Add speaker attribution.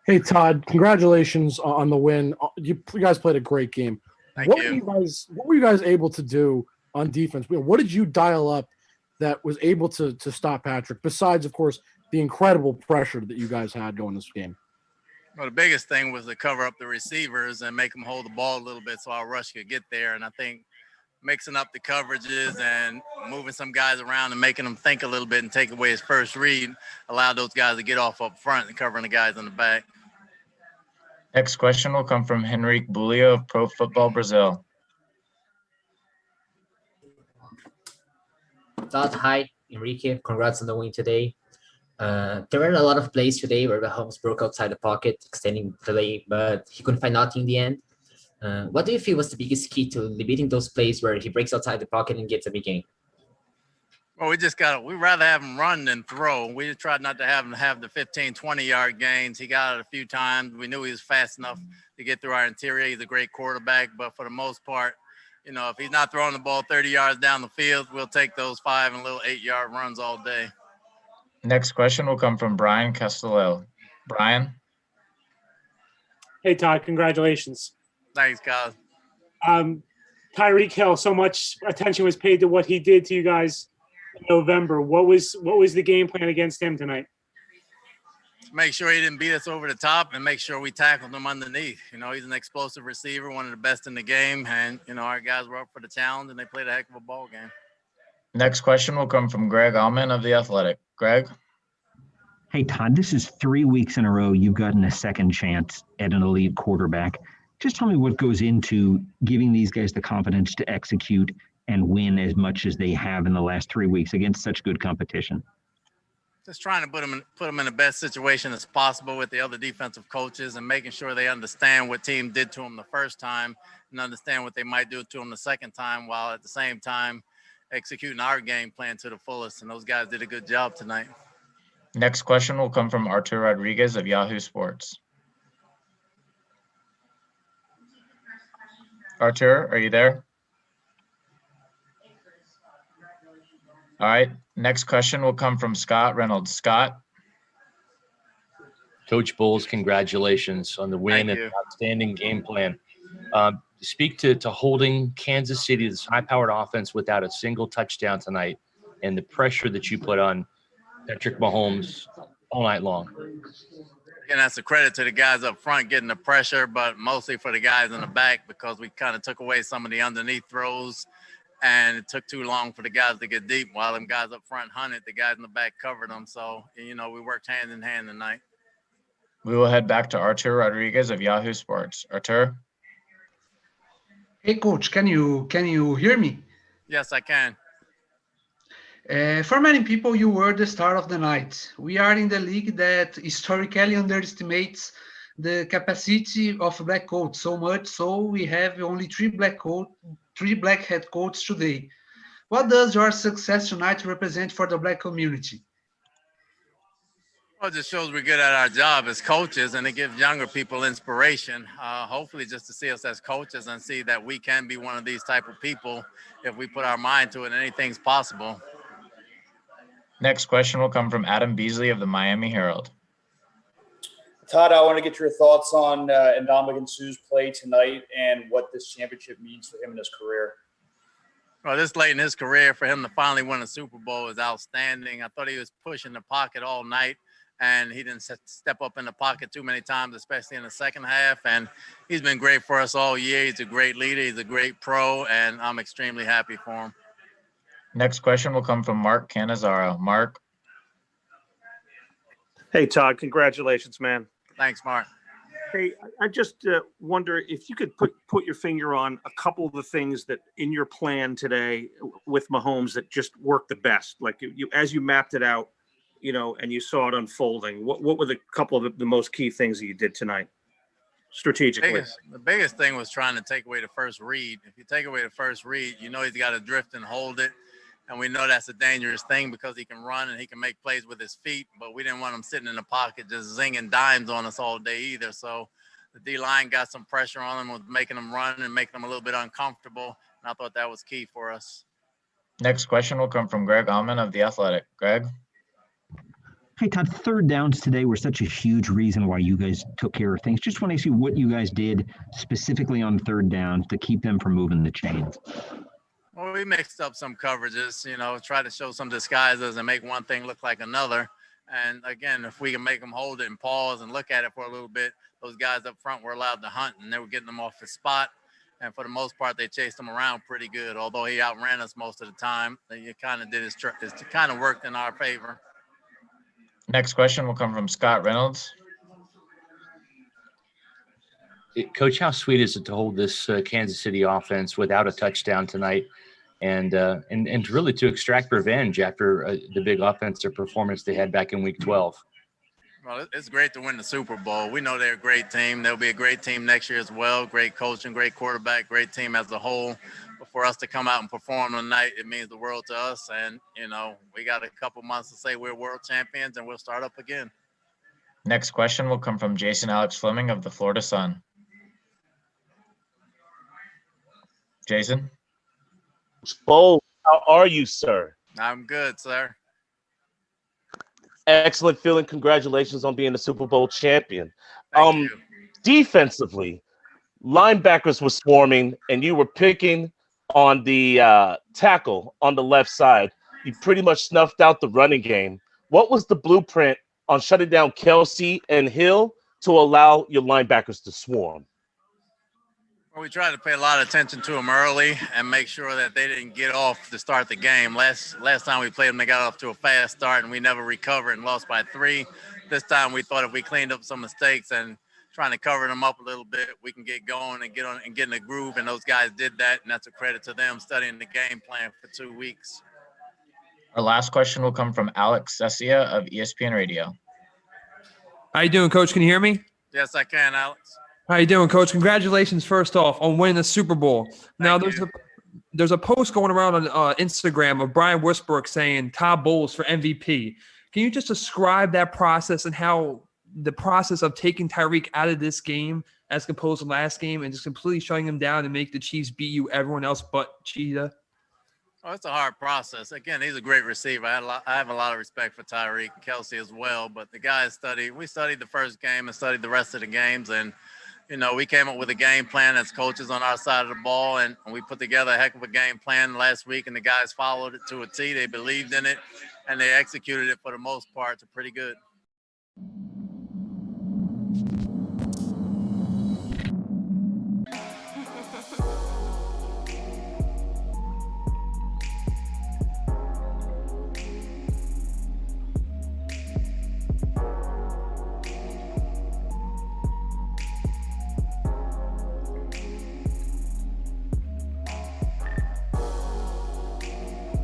Speaker 1: Hey Todd, congratulations on the win. You guys played a great game.
Speaker 2: Thank
Speaker 1: What were
Speaker 2: you.
Speaker 1: you guys What were you guys able to do on defense? What did you dial up that was able to stop Patrick? Besides, of course, the incredible pressure that you guys had going this game.
Speaker 2: Well, the biggest thing was to cover up the receivers and make them hold the ball a little bit so our rush could get there. And I think mixing up the coverages and moving some guys around and making them think a little bit and take away his first read allowed those guys to get off up front and covering the guys in the back.
Speaker 3: Next question will come from Henrique Bulio of Pro Football Brazil.
Speaker 4: Todd, hi, Enrique. Congrats on the win today. There were a lot of plays today where Mahomes broke outside the pocket, extending the play, but he couldn't find nothing in the end. What do you feel was the biggest key to limiting those plays where he breaks outside the pocket and gets a big gain?
Speaker 2: Well, we'd rather have him run than throw. We just tried not to have him have the 15, 20-yard gains. He got it a few times. We knew he was fast enough to get through our interior. He's a great quarterback, but for the most part, if he's not throwing the ball 30 yards down the field, we'll take those 5 and little 8-yard runs all day.
Speaker 3: Next question will come from Brian Castello. Brian?
Speaker 5: Hey, Todd, congratulations.
Speaker 2: Thanks, guys.
Speaker 5: Tyreek Hill, so much attention was paid to what he did to you guys in November. What was the game plan against him tonight?
Speaker 2: Make sure he didn't beat us over the top and make sure we tackled him underneath. He's an explosive receiver, one of the best in the game. And, our guys were up for the challenge and they played a heck of a ball game.
Speaker 3: Next question will come from Greg Allman of The Athletic. Greg?
Speaker 6: Hey, Todd, this is 3 weeks in a row you've gotten a second chance at an elite quarterback. Just tell me what goes into giving these guys the confidence to execute and win as much as they have in the last 3 weeks against such good competition.
Speaker 2: Just trying to put them in the best situation as possible with the other defensive coaches and making sure they understand what team did to them the first time and understand what they might do to them the second time, while at the same time executing our game plan to the fullest. And those guys did a good job tonight.
Speaker 3: Next question will come from Artur Rodriguez of Yahoo Sports. Artur, are you there? All right. Next question will come from Scott Reynolds. Scott?
Speaker 7: Coach Bowles, congratulations on the win and outstanding game plan. Speak to holding Kansas City, this high-powered offense, without a single touchdown tonight and the pressure that you put on Patrick Mahomes all night long.
Speaker 2: And that's a credit to the guys up front getting the pressure, but mostly for the guys in the back because we kind of took away some of the underneath throws. And it took too long for the guys to get deep. While them guys up front hunted, the guys in the back covered them. So, we worked hand in hand tonight.
Speaker 3: We will head back to Artur Rodriguez of Yahoo Sports. Artur?
Speaker 8: Hey, Coach, can you hear me?
Speaker 2: Yes, I can.
Speaker 8: For many people, you were the star of the night. We are in the league that historically underestimates the capacity of black coats so much, so we have only three black head coaches today. What does your success tonight represent for the black community?
Speaker 2: Well, it just shows we're good at our job as coaches, and it gives younger people inspiration, hopefully just to see us as coaches and see that we can be one of these type of people if we put our mind to it and anything's possible.
Speaker 3: Next question will come from Adam Beasley of the Miami Herald.
Speaker 9: Todd, I want to get your thoughts on Ndamukong Suh's play tonight and what this championship means for him in his career.
Speaker 2: Well, this late in his career, for him to finally win a Super Bowl is outstanding. I thought he was pushing the pocket all night, and he didn't step up in the pocket too many times, especially in the second half. And he's been great for us all year. He's a great leader. He's a great pro, and I'm extremely happy for him.
Speaker 3: Next question will come from Mark Cannizzaro. Mark?
Speaker 10: Hey, Todd, congratulations, man.
Speaker 2: Thanks, Mark.
Speaker 10: Hey, I just wonder if you could put your finger on a couple of the things that in your plan today with Mahomes that just worked the best. Like as you mapped it out, and you saw it unfolding. What were the couple of the most key things that you did tonight strategically?
Speaker 2: The biggest thing was trying to take away the first read. If you take away the first read, he's got to drift and hold it. And we know that's a dangerous thing because he can run and he can make plays with his feet, but we didn't want him sitting in the pocket just zinging dimes on us all day either. So the D-line got some pressure on him, was making him run and making him a little bit uncomfortable. And I thought that was key for us.
Speaker 3: Next question will come from Greg Allman of The Athletic. Greg?
Speaker 6: Hey, Todd, third downs today were such a huge reason why you guys took care of things. Just want to see what you guys did specifically on third downs to keep them from moving the chains.
Speaker 2: Well, we mixed up some coverages, try to show some disguises and make one thing look like another. And again, if we can make them hold it and pause and look at it for a little bit, those guys up front were allowed to hunt, and they were getting them off the spot. And for the most part, they chased him around pretty good. Although he outran us most of the time, he kind of did it kind of worked in our favor.
Speaker 3: Next question will come from Scott Reynolds.
Speaker 7: Coach, how sweet is it to hold this Kansas City offense without a touchdown tonight, and really to extract revenge after the big offensive performance they had back in Week 12?
Speaker 2: Well, it's great to win the Super Bowl. We know they're a great team. They'll be a great team next year as well. Great coaching, great quarterback, great team as a whole. But for us to come out and perform tonight, it means the world to us. And, we got a couple months to say we're world champions, and we'll start up again.
Speaker 3: Next question will come from Jason Alex Fleming of the Florida Sun. Jason?
Speaker 11: Bo, how are you, sir?
Speaker 2: I'm good, sir.
Speaker 11: Excellent feeling. Congratulations on being the Super Bowl champion.
Speaker 2: Thank you.
Speaker 11: Defensively, linebackers were swarming, and you were picking on the tackle on the left side. You pretty much snuffed out the running game. What was the blueprint on shutting down Kelsey and Hill to allow your linebackers to swarm?
Speaker 2: Well, we tried to pay a lot of attention to them early and make sure that they didn't get off to start the game. Last time we played them, they got off to a fast start, and we never recovered and lost by 3. This time we thought if we cleaned up some mistakes and trying to cover them up a little bit, we can get going and get in the groove, and those guys did that, and that's a credit to them studying the game plan for 2 weeks.
Speaker 3: Our last question will come from Alex Sessia of ESPN Radio.
Speaker 12: How you doing, Coach? Can you hear me?
Speaker 2: Yes, I can, Alex.
Speaker 12: How you doing, Coach? Congratulations, first off, on winning the Super Bowl. Now, there's a post going around on Instagram of Brian Westbrook saying Todd Bowles for MVP. Can you just describe that process and how the process of taking Tyreek out of this game as opposed to last game and just completely shutting him down and make the Chiefs beat you, everyone else but Cheetah?
Speaker 2: Oh, it's a hard process. Again, he's a great receiver. I have a lot of respect for Tyreek and Kelsey as well. But the guys we studied the first game and studied the rest of the games, and we came up with a game plan as coaches on our side of the ball, and we put together a heck of a game plan last week, and the guys followed it to a T. They believed in it, and they executed it for the most part to pretty good.